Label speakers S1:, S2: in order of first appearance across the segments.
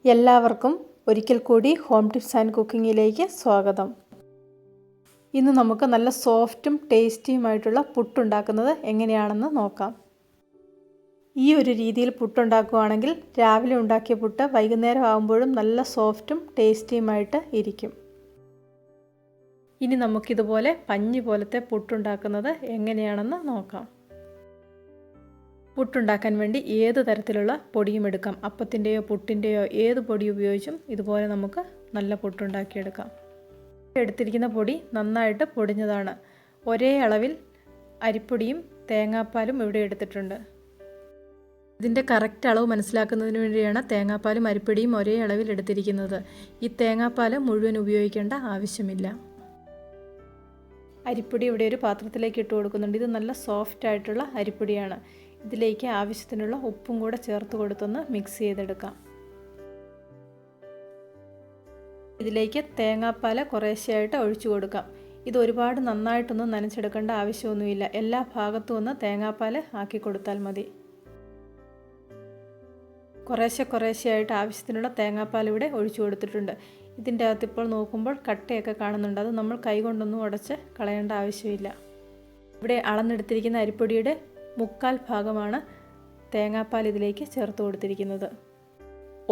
S1: എല്ലാവർക്കും ഒരിക്കൽ കൂടി ഹോം ടിപ്സ് ആൻഡ് കുക്കിങ്ങിലേക്ക് സ്വാഗതം. ഇന്ന് നമുക്ക് നല്ല സോഫ്റ്റും ടേസ്റ്റിയുമായിട്ടുള്ള പുട്ടുണ്ടാക്കുന്നത് എങ്ങനെയാണെന്ന് നോക്കാം. ഈ ഒരു രീതിയിൽ പുട്ടുണ്ടാക്കുകയാണെങ്കിൽ രാവിലെ ഉണ്ടാക്കിയ പുട്ട് വൈകുന്നേരം ആകുമ്പോഴും നല്ല സോഫ്റ്റും ടേസ്റ്റിയുമായിട്ട് ഇരിക്കും. ഇനി നമുക്കിതുപോലെ പഞ്ഞി പോലത്തെ പുട്ടുണ്ടാക്കുന്നത് എങ്ങനെയാണെന്ന് നോക്കാം. പുട്ടുണ്ടാക്കാൻ വേണ്ടി ഏത് തരത്തിലുള്ള പൊടിയും എടുക്കാം. അപ്പത്തിൻ്റെയോ പുട്ടിൻ്റെയോ ഏത് പൊടി ഉപയോഗിച്ചും ഇതുപോലെ നമുക്ക് നല്ല പുട്ടുണ്ടാക്കിയെടുക്കാം. എടുത്തിരിക്കുന്ന പൊടി നന്നായിട്ട് പൊടിഞ്ഞതാണ്. ഒരേ അളവിൽ അരിപ്പൊടിയും തേങ്ങാപ്പാലും ഇവിടെ എടുത്തിട്ടുണ്ട്. ഇതിൻ്റെ കറക്റ്റ് അളവ് മനസ്സിലാക്കുന്നതിന് വേണ്ടിയാണ് തേങ്ങാപ്പാലും അരിപ്പൊടിയും ഒരേ അളവിൽ എടുത്തിരിക്കുന്നത്. ഈ തേങ്ങാപ്പാൽ മുഴുവൻ ഉപയോഗിക്കേണ്ട ആവശ്യമില്ല. അരിപ്പൊടി ഇവിടെ ഒരു പാത്രത്തിലേക്ക് ഇട്ട് കൊടുക്കുന്നുണ്ട്. ഇത് നല്ല സോഫ്റ്റ് ആയിട്ടുള്ള അരിപ്പൊടിയാണ്. ഇതിലേക്ക് ആവശ്യത്തിനുള്ള ഉപ്പും കൂടെ ചേർത്ത് കൊടുത്തൊന്ന് മിക്സ് ചെയ്തെടുക്കാം. ഇതിലേക്ക് തേങ്ങാപ്പാൽ കുറേശ്ശെയായിട്ട് ഒഴിച്ചു കൊടുക്കാം. ഇത് ഒരുപാട് നന്നായിട്ടൊന്നും നനച്ചെടുക്കേണ്ട ആവശ്യമൊന്നുമില്ല. എല്ലാ ഭാഗത്തും ഒന്ന് തേങ്ങാപ്പാൽ ആക്കി കൊടുത്താൽ മതി. കുറേശ്ശെയായിട്ട് ആവശ്യത്തിനുള്ള തേങ്ങാപ്പാൽ ഇവിടെ ഒഴിച്ചു കൊടുത്തിട്ടുണ്ട്. ഇതിൻ്റെ അകത്ത് ഇപ്പോൾ നോക്കുമ്പോൾ കട്ടയൊക്കെ കാണുന്നുണ്ട്. അത് നമ്മൾ കൈകൊണ്ടൊന്നും ഉടച്ച് കളയേണ്ട ആവശ്യമില്ല. ഇവിടെ അളന്നെടുത്തിരിക്കുന്ന അരിപ്പൊടിയുടെ 1/4 ഭാഗമാണ് തേങ്ങാപ്പാൽ ഇതിലേക്ക് ചേർത്ത് കൊടുത്തിരിക്കുന്നത്.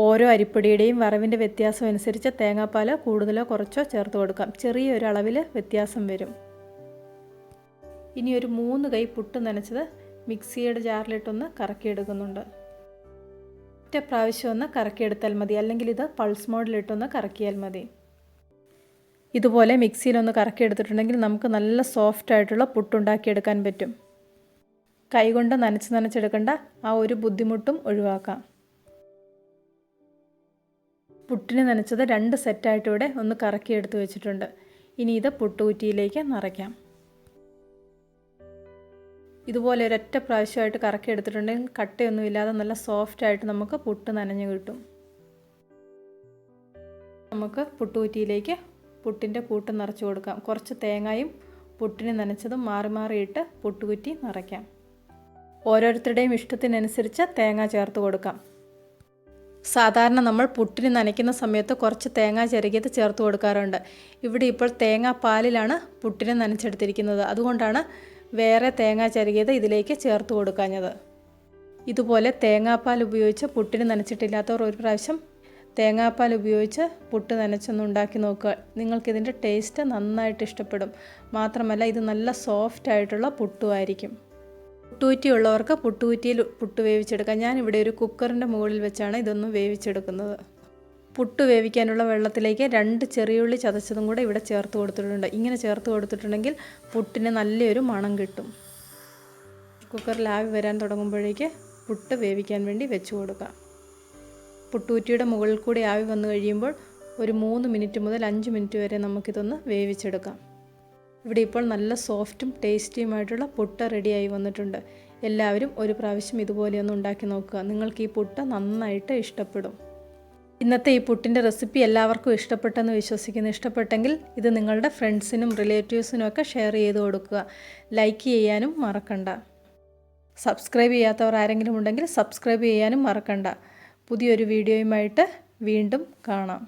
S1: ഓരോ അരിപ്പൊടിയുടെയും വറവിൻ്റെ വ്യത്യാസം അനുസരിച്ച് തേങ്ങാപ്പാൽ കൂടുതലോ കുറച്ചോ ചേർത്ത് കൊടുക്കാം. ചെറിയൊരു അളവിൽ വ്യത്യാസം വരും. ഇനി ഒരു 3 കൈ പുട്ട് നനച്ചത് മിക്സിയുടെ ജാറിലിട്ടൊന്ന് കറക്കിയെടുക്കുന്നുണ്ട്. ഒറ്റ പ്രാവശ്യം ഒന്ന് കറക്കിയെടുത്താൽ മതി, അല്ലെങ്കിൽ ഇത് പൾസ് മോഡിലിട്ടൊന്ന് കറക്കിയാൽ മതി. ഇതുപോലെ മിക്സിയിലൊന്ന് കറക്കിയെടുത്തിട്ടുണ്ടെങ്കിൽ നമുക്ക് നല്ല സോഫ്റ്റ് ആയിട്ടുള്ള പുട്ടുണ്ടാക്കിയെടുക്കാൻ പറ്റും. കൈകൊണ്ട് നനച്ചെടുക്കേണ്ട ആ ഒരു ബുദ്ധിമുട്ടും ഒഴിവാക്കാം. പുട്ടിന് നനച്ചത് 2 സെറ്റായിട്ട് ഇവിടെ ഒന്ന് കറക്കിയെടുത്ത് വെച്ചിട്ടുണ്ട്. ഇനി ഇത് പുട്ടുകുറ്റിയിലേക്ക് നിറയ്ക്കാം. ഇതുപോലെ ഒരൊറ്റ പ്രാവശ്യമായിട്ട് കറക്കിയെടുത്തിട്ടുണ്ടെങ്കിൽ കട്ടയൊന്നുമില്ലാതെ നല്ല സോഫ്റ്റായിട്ട് നമുക്ക് പുട്ട് നനഞ്ഞു കിട്ടും. നമുക്ക് പുട്ടുകുറ്റിയിലേക്ക് പുട്ടിൻ്റെ കൂട്ട് നിറച്ച് കൊടുക്കാം. കുറച്ച് തേങ്ങയും പുട്ടിന് നനച്ചതും മാറിയിട്ട് പുട്ടുകുറ്റി നിറയ്ക്കാം. ഓരോരുത്തരുടെയും ഇഷ്ടത്തിനനുസരിച്ച് തേങ്ങ ചേർത്ത് കൊടുക്കാം. സാധാരണ നമ്മൾ പുട്ടിന് നനയ്ക്കുന്ന സമയത്ത് കുറച്ച് തേങ്ങ ചിരകിയത് ചേർത്ത് കൊടുക്കാറുണ്ട്. ഇവിടെ ഇപ്പോൾ തേങ്ങാപ്പാലിലാണ് പുട്ടിന് നനച്ചെടുത്തിരിക്കുന്നത്. അതുകൊണ്ടാണ് വേറെ തേങ്ങ ചിരകിയത് ഇതിലേക്ക് ചേർത്ത് കൊടുക്കാഞ്ഞത്. ഇതുപോലെ തേങ്ങാപ്പാൽ ഉപയോഗിച്ച് പുട്ടിന് നനച്ചിട്ടില്ലാത്തവർ ഒരു പ്രാവശ്യം തേങ്ങാപ്പാൽ ഉപയോഗിച്ച് പുട്ട് നനച്ചൊന്ന് ഉണ്ടാക്കി നോക്കുക. നിങ്ങൾക്കിതിൻ്റെ ടേസ്റ്റ് നന്നായിട്ട് ഇഷ്ടപ്പെടും. മാത്രമല്ല ഇത് നല്ല സോഫ്റ്റ് ആയിട്ടുള്ള പുട്ടുമായിരിക്കും. പുട്ടുകുറ്റി ഉള്ളവർക്ക് പുട്ടുകുറ്റിയിൽ പുട്ട് വേവിച്ചെടുക്കാം. ഞാനിവിടെ ഒരു കുക്കറിൻ്റെ മുകളിൽ വെച്ചാണ് ഇതൊന്ന് വേവിച്ചെടുക്കുന്നത്. പുട്ട് വേവിക്കാനുള്ള വെള്ളത്തിലേക്ക് 2 ചെറിയുള്ളി ചതച്ചതും കൂടെ ഇവിടെ ചേർത്ത് കൊടുത്തിട്ടുണ്ട്. ഇങ്ങനെ ചേർത്ത് കൊടുത്തിട്ടുണ്ടെങ്കിൽ പുട്ടിന് നല്ലൊരു മണം കിട്ടും. കുക്കറിൽ ആവി വരാൻ തുടങ്ങുമ്പോഴേക്ക് പുട്ട് വേവിക്കാൻ വേണ്ടി വെച്ച് കൊടുക്കാം. പുട്ടുകുറ്റിയുടെ മുകളിൽ കൂടി ആവി വന്നു കഴിയുമ്പോൾ ഒരു 3 മിനിറ്റ് മുതൽ 5 മിനിറ്റ് വരെ നമുക്കിതൊന്ന് വേവിച്ചെടുക്കാം. ഇവിടെ ഇപ്പോൾ നല്ല സോഫ്റ്റും ടേസ്റ്റിയുമായിട്ടുള്ള പുട്ട് റെഡിയായി വന്നിട്ടുണ്ട്. എല്ലാവരും ഒരു പ്രാവശ്യം ഇതുപോലെയൊന്ന് ഉണ്ടാക്കി നോക്കുക. നിങ്ങൾക്ക് ഈ പുട്ട് നന്നായിട്ട് ഇഷ്ടപ്പെടും. ഇന്നത്തെ ഈ പുട്ടിൻ്റെ റെസിപ്പി എല്ലാവർക്കും ഇഷ്ടപ്പെട്ടെന്ന് വിശ്വസിക്കുന്നു. ഇഷ്ടപ്പെട്ടെങ്കിൽ ഇത് നിങ്ങളുടെ ഫ്രണ്ട്സിനും റിലേറ്റീവ്സിനും ഒക്കെ ഷെയർ ചെയ്ത് കൊടുക്കുക. ലൈക്ക് ചെയ്യാനും മറക്കണ്ട. സബ്സ്ക്രൈബ് ചെയ്യാത്തവർ ആരെങ്കിലും ഉണ്ടെങ്കിൽ സബ്സ്ക്രൈബ് ചെയ്യാനും മറക്കണ്ട. പുതിയൊരു വീഡിയോയുമായിട്ട് വീണ്ടും കാണാം.